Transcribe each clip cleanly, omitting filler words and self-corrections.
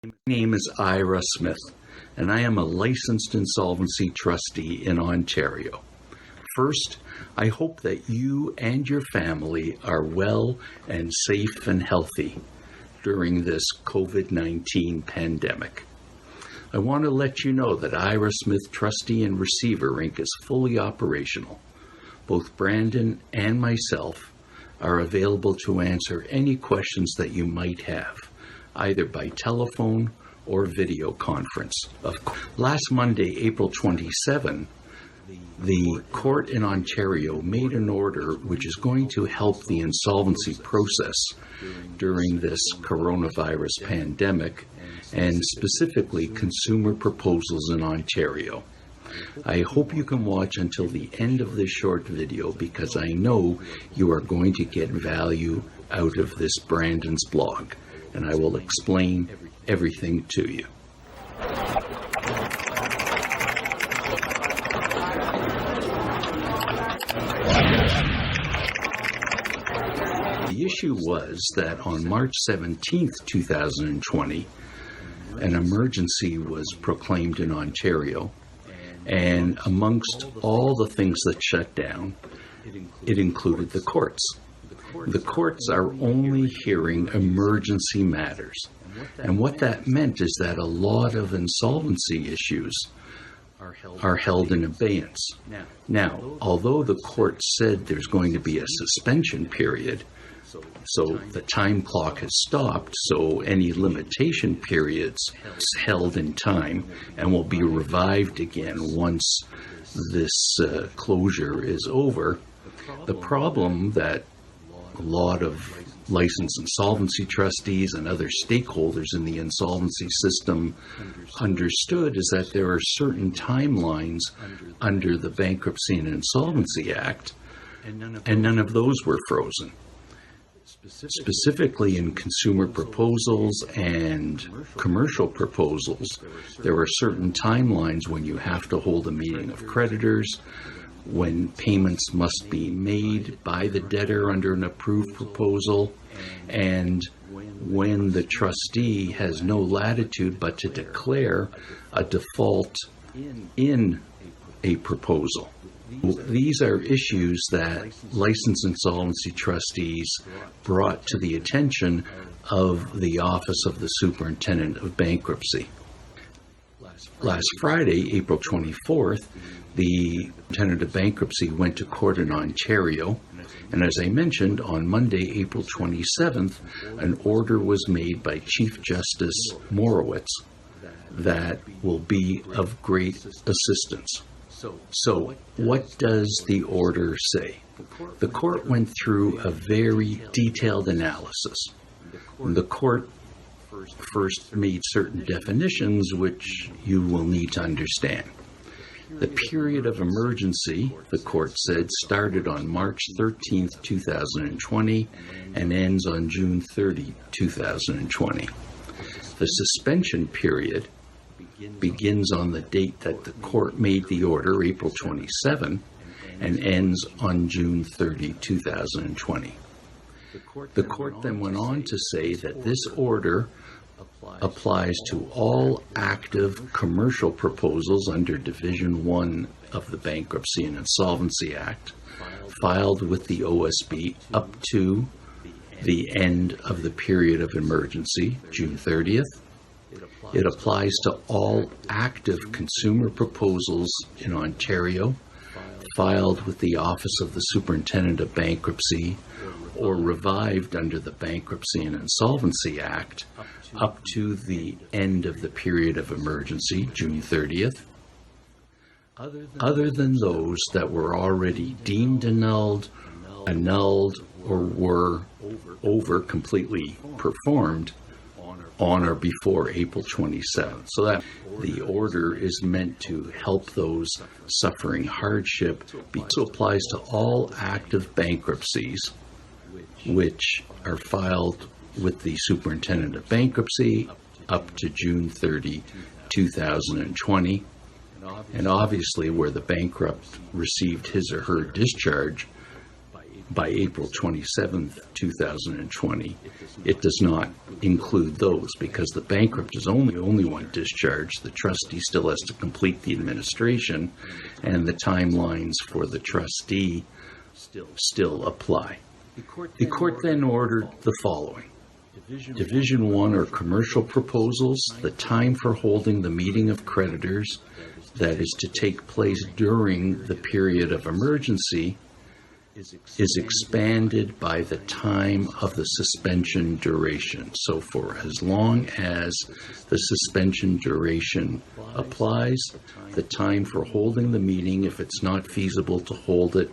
My name is Ira Smith, and I am a licensed insolvency trustee in Ontario. First, I hope that you and your family are well and safe and healthy during this COVID-19 pandemic. I want to let you know that Ira Smith Trustee and Receiver Inc. is fully operational. Both Brandon and myself are available to answer any questions that you might have, either by telephone or video conference. Last Monday, April 27, the court in Ontario made an order which is going to help the insolvency process during this coronavirus pandemic, and specifically consumer proposals in Ontario. I hope you can watch until the end of this short video because I know you are going to get value out of this Brandon's blog, and I will explain everything to you. The issue was that on March 17th, 2020, an emergency was proclaimed in Ontario, and amongst all the things that shut down, it included the courts. The courts are only hearing emergency matters, and what that meant is that a lot of insolvency issues are held in abeyance. Now, although the court said there's going to be a suspension period, so the time clock has stopped, so any limitation periods held in time and will be revived again once this closure is over. The problem that a lot of licensed insolvency trustees and other stakeholders in the insolvency system understood is that there are certain timelines under the Bankruptcy and Insolvency Act, and none of those were frozen. Specifically in consumer proposals and commercial proposals, there are certain timelines when you have to hold a meeting of creditors, when payments must be made by the debtor under an approved proposal, and when the trustee has no latitude but to declare a default in a proposal. These are issues that licensed insolvency trustees brought to the attention of the Office of the Superintendent of Bankruptcy. Last Friday, April 24th, the Superintendent of Bankruptcy went to court in Ontario, and as I mentioned, on Monday, April 27th, an order was made by Chief Justice Morowitz that will be of great assistance. So, what does the order say? The court went through a very detailed analysis. The court first made certain definitions which you will need to understand. The period of emergency, the court said, started on March 13th, 2020 and ends on June 30, 2020. The suspension period begins on the date that the court made the order, April 27, and ends on June 30, 2020. The court then went on to say that this order applies to all active commercial proposals under Division 1 of the Bankruptcy and Insolvency Act, filed with the OSB up to the end of the period of emergency, June 30th. It applies to all active consumer proposals in Ontario, filed with the Office of the Superintendent of Bankruptcy, or revived under the Bankruptcy and Insolvency Act, up to the end of the period of emergency, June 30th. Other than those that were already deemed annulled, or were completely performed on or before April 27th. So that the order is meant to help those suffering hardship. It also applies to all active bankruptcies which are filed with the Superintendent of Bankruptcy up to June 30, 2020, and obviously where the bankrupt received his or her discharge by April 27th, 2020, it does not include those because the bankrupt is only one discharged. The trustee still has to complete the administration, and the timelines for the trustee still apply. The court then ordered the following. Division 1 or commercial proposals, the time for holding the meeting of creditors, that is to take place during the period of emergency, is expanded by the time of the suspension duration. So for as long as the suspension duration applies, the time for holding the meeting, if it's not feasible to hold it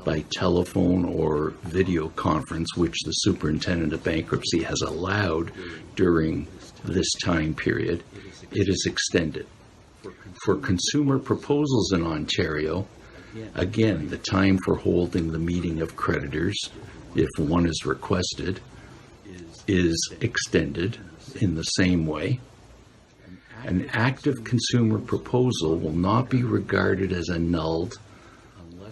by telephone or video conference, which the superintendent of bankruptcy has allowed during this time period, it is extended. For consumer proposals in Ontario, again, the time for holding the meeting of creditors, if one is requested, is extended in the same way. An active consumer proposal will not be regarded as annulled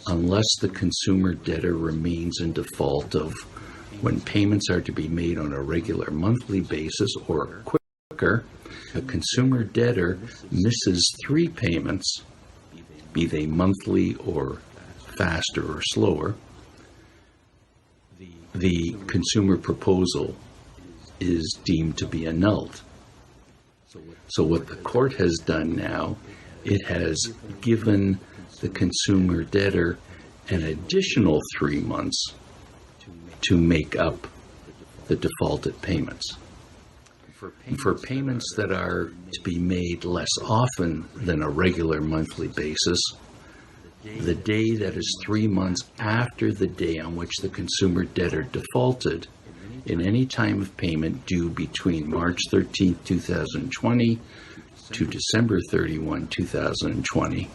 unless the consumer debtor remains in default of when payments are to be made on a regular monthly basis or quicker. A consumer debtor misses 3 payments, be they monthly or faster or slower, the consumer proposal is deemed to be annulled. So what the court has done now, it has given the consumer debtor an additional 3 months to make up the defaulted payments. For payments that are to be made less often than a regular monthly basis, the day that is 3 months after the day on which the consumer debtor defaulted in any time of payment due between March 13, 2020 to December 31, 2020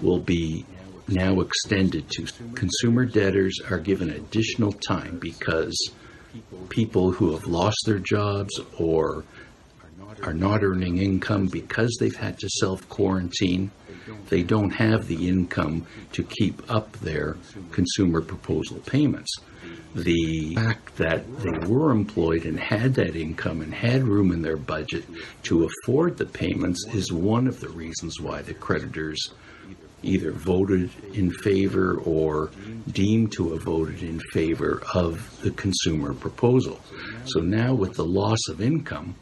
will be now extended to consumer debtors are given additional time because people who have lost their jobs or are not earning income because they've had to self-quarantine, they don't have the income to keep up their consumer proposal payments. The fact that they were employed and had that income and had room in their budget to afford the payments is one of the reasons why the creditors either voted in favor or deemed to have voted in favor of the consumer proposal. So now with the loss of income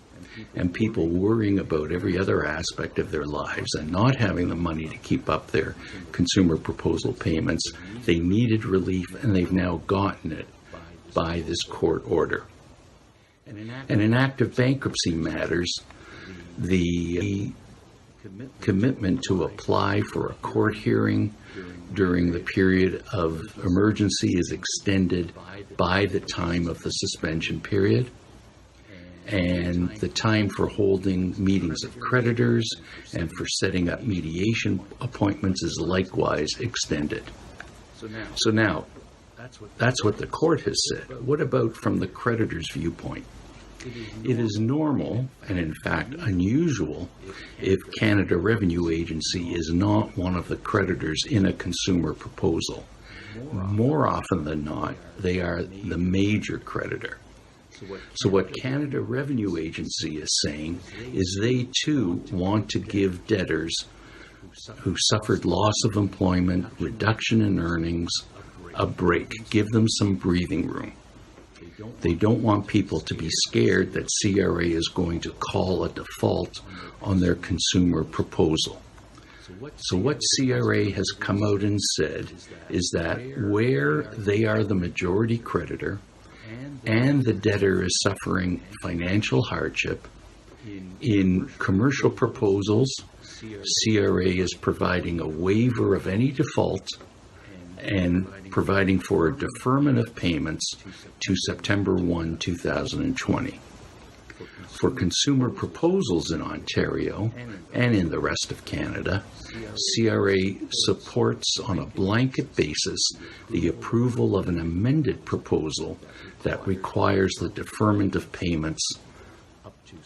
and people worrying about every other aspect of their lives and not having the money to keep up their consumer proposal payments, they needed relief and they've now gotten it by this court order. And in active bankruptcy matters, the commitment to apply for a court hearing during the period of emergency is extended by the time of the suspension period, and the time for holding meetings of creditors and for setting up mediation appointments is likewise extended. So now, that's what the court has said. What about from the creditor's viewpoint? It is normal, and in fact unusual, if Canada Revenue Agency is not one of the creditors in a consumer proposal. More often than not, they are the major creditor. So what Canada Revenue Agency is saying is they too want to give debtors who suffered loss of employment, reduction in earnings, a break, give them some breathing room. They don't want people to be scared that CRA is going to call a default on their consumer proposal. So what CRA has come out and said is that where they are the majority creditor and the debtor is suffering financial hardship, in commercial proposals, CRA is providing a waiver of any default and providing for a deferment of payments to September 1, 2020. For consumer proposals in Ontario and in the rest of Canada, CRA supports on a blanket basis the approval of an amended proposal that requires the deferment of payments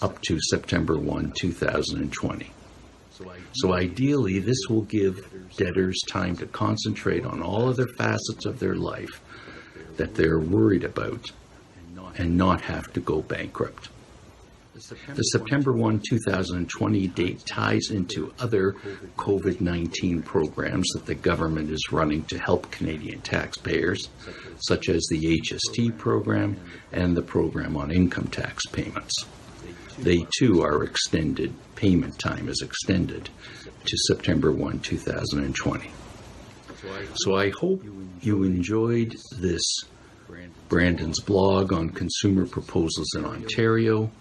up to September 1, 2020. So ideally, this will give debtors time to concentrate on all other facets of their life that they're worried about and not have to go bankrupt. The September 1, 2020 date ties into other COVID-19 programs that the government is running to help Canadian taxpayers, such as the HST program and the program on income tax payments. They too are extended, payment time is extended to September 1, 2020. So I hope you enjoyed this Brandon's blog on consumer proposals in Ontario,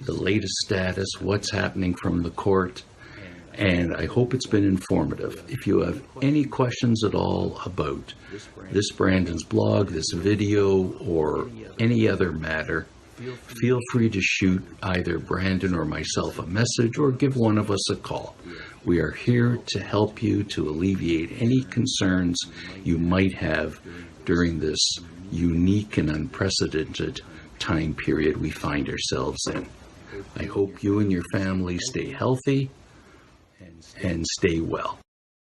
the latest status, what's happening from the court, and I hope it's been informative. If you have any questions at all about this Brandon's blog, this video, or any other matter, feel free to shoot either Brandon or myself a message or give one of us a call. We are here to help you to alleviate any concerns you might have during this unique and unprecedented time period we find ourselves in. I hope you and your family stay healthy and stay well.